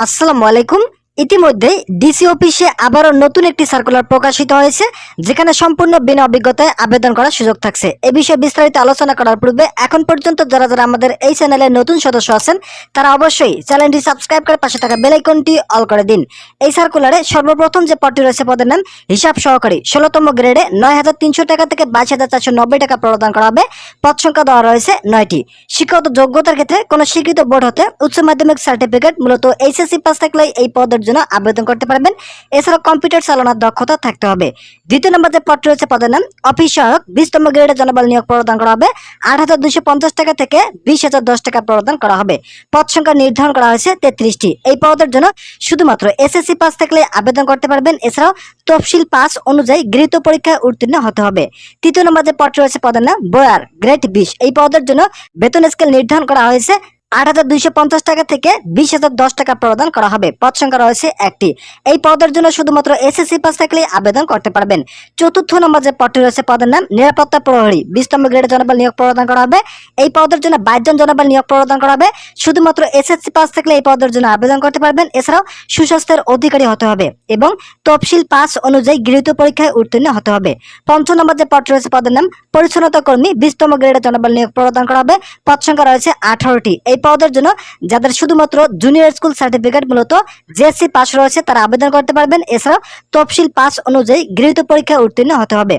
আসসালামু আলাইকুম। ইতিমধ্যে ডিসি অফিসে আবারও নতুন একটি সার্কুলার প্রকাশিত হয়েছে, যেখানে সম্পূর্ণ বিনা অভিজ্ঞতায় আবেদন করার সুযোগ থাকছে। এ বিষয়ে বিস্তারিত আলোচনা করার পূর্বে এখন পর্যন্ত যারা যারা আমাদের এই চ্যানেলে নতুন সদস্য আছেন, তারা অবশ্যই চ্যানেলটি সাবস্ক্রাইব করে পাশে থাকা বেল আইকনটি অল করে দিন। এই সার্কুলারে সর্বপ্রথম যে পদটি রয়েছে, পদের নাম হিসাব সহকারী, ১৬তম গ্রেডে ৯,৩০০ টাকা থেকে ২২,৪৯০ টাকা প্রদান করা হবে। পদ সংখ্যা দেওয়া রয়েছে ৯টি। শিক্ষাগত যোগ্যতার ক্ষেত্রে কোনো স্বীকৃত বোর্ড হতে উচ্চ মাধ্যমিক সার্টিফিকেট, মূলত এইচএসসি পাস থাকলে এই পদের জন্য আবেদন করতে পারবেন। এছাড়া কম্পিউটার চালানোর দক্ষতা থাকতে হবে। দ্বিতীয় নম্বর যে পদটি রয়েছে, পদের নাম অফিস সহায়ক, ২০তম গ্রেডে জনবল নিয়োগ প্রদান করা হবে। ৮,২৫০ টাকা থেকে ২০,০১০ টাকা প্রদান করা হবে। পদ সংখ্যা নির্ধারণ করা হয়েছে ৩৩টি। এই পদের জন্য শুধুমাত্র এসএসসি পাস থাকলে আবেদন করতে পারবেন। এছাড়াও তফসিল পাস অনুযায়ী গৃহীত পরীক্ষায় উত্তীর্ণ হতে হবে। তৃতীয় নম্বর যে পদটি রয়েছে, পদের নাম বয়ার, গ্রেড ২০। এই পদের জন্য বেতন স্কেল নির্ধারণ করা হয়েছে ৮,২৫০ টাকা থেকে ২০,০১০ টাকা প্রদান করা হবে। পদ সংখ্যা রয়েছে একটি। এই পদের জন্য শুধুমাত্র এসএসসি পাস থাকলে আবেদন করতে পারবেন। চতুর্থ নম্বর যে পদটি রয়েছে, পদের নাম নিরাপত্তা প্রহরী, ২০তম গ্রেডে জনবল নিয়োগ প্রদান করা হবে। এই পদের জন্য ২২ জন জনবল নিয়োগ প্রদান করা হবে। শুধুমাত্র এসএসসি পাস থাকলে এই পদের জন্য আবেদন করতে পারবেন। এছাড়াও সুস্বাস্থ্যের অধিকারী হতে হবে এবং তফসিল পাস অনুযায়ী গৃহীত পরীক্ষায় উত্তীর্ণ হতে হবে। পঞ্চম নম্বর যে পদটি রয়েছে, পদের নাম পরিচ্ছন্নতা কর্মী, ২০তম গ্রেডে জনবল নিয়োগ প্রদান করা হবে। পদ সংখ্যা রয়েছে 18টি। এই পদের জন্য যাদের শুধুমাত্র জুনিয়র স্কুল সার্টিফিকেট, মূলত জেএসসি পাস রয়েছে, তারা আবেদন করতে পারবেন। এছাড়াও তফসিল পাস অনুযায়ী গৃহীত পরীক্ষায় উত্তীর্ণ হতে হবে।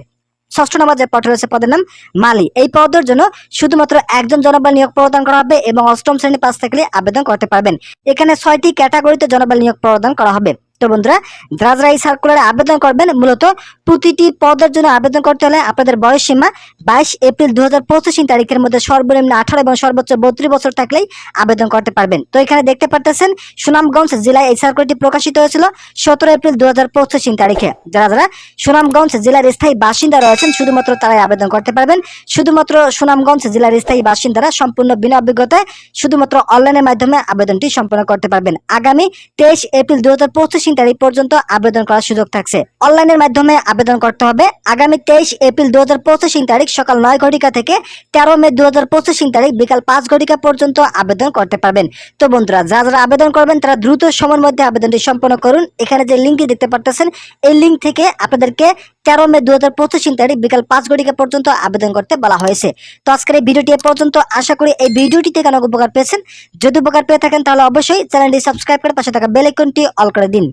ষষ্ঠ নম্বর যে পদ রয়েছে, পদের নাম মালি। এই পদের জন্য শুধুমাত্র একজন জনবল নিয়োগ প্রদান করা হবে এবং অষ্টম শ্রেণী পাস থাকলে আবেদন করতে পারবেন। এখানে 6টি ক্যাটাগরিতে জনবল নিয়োগ প্রদান করা হবে। তো বন্ধুরা, যারা যারা এই সার্কুলারে আবেদন করবেন, মূলত প্রতিটি পদের জন্য আবেদন করতে হলে আপনাদের বয়স সীমা 22 এপ্রিল 2025 তারিখের মধ্যে সর্বনিম্ন 18 এবং সর্বোচ্চ 32 বছর থাকলেই আবেদন করতে পারবেন। তো এখানে দেখতে পারতেছেন, সুনামগঞ্জ জেলায় এই সার্কুলারটি প্রকাশিত হয়েছিল 17 এপ্রিল 2025 তারিখে। যারা যারা সুনামগঞ্জ জেলার স্থায়ী বাসিন্দা রয়েছেন, শুধুমাত্র তারাই আবেদন করতে পারবেন। শুধুমাত্র সুনামগঞ্জ জেলার স্থায়ী বাসিন্দারা সম্পূর্ণ বিনা অভিজ্ঞতায় শুধুমাত্র অনলাইনের মাধ্যমে আবেদনটি সম্পন্ন করতে পারবেন। আগামী 23 এপ্রিল 2025 তারিখ পর্যন্ত আবেদন করার সুযোগ থাকছে। অনলাইনের মাধ্যমে আবেদন করতে হবে। আগামী 23 এপ্রিল 2025 তারিখ সকাল 9 ঘটিকা থেকে 13 মে 2025 তারিখ বিকাল 5 ঘটিকা পর্যন্ত আবেদন করতে পারবেন। তো বন্ধুরা, যারা যারা আবেদন করবেন, তারা দ্রুত সময়ের মধ্যে আবেদনটি সম্পন্ন করুন। এখানে যে লিঙ্কটি দেখতে পাচ্ছেন, এই লিঙ্ক থেকে আপনাদেরকে 13 মে 2025 তারিখ বিকাল 5 ঘটিকা পর্যন্ত আবেদন করতে বলা হয়েছে। তো আজকের এই ভিডিওটি পর্যন্ত। আশা করি এই ভিডিওটি থেকে অনেক উপকার পেয়েছেন। যদি উপকার পেয়ে থাকেন, তাহলে অবশ্যই চ্যানেলটি সাবস্ক্রাইব করে পাশে থাকা বেল আইকনটি অল করে দিন।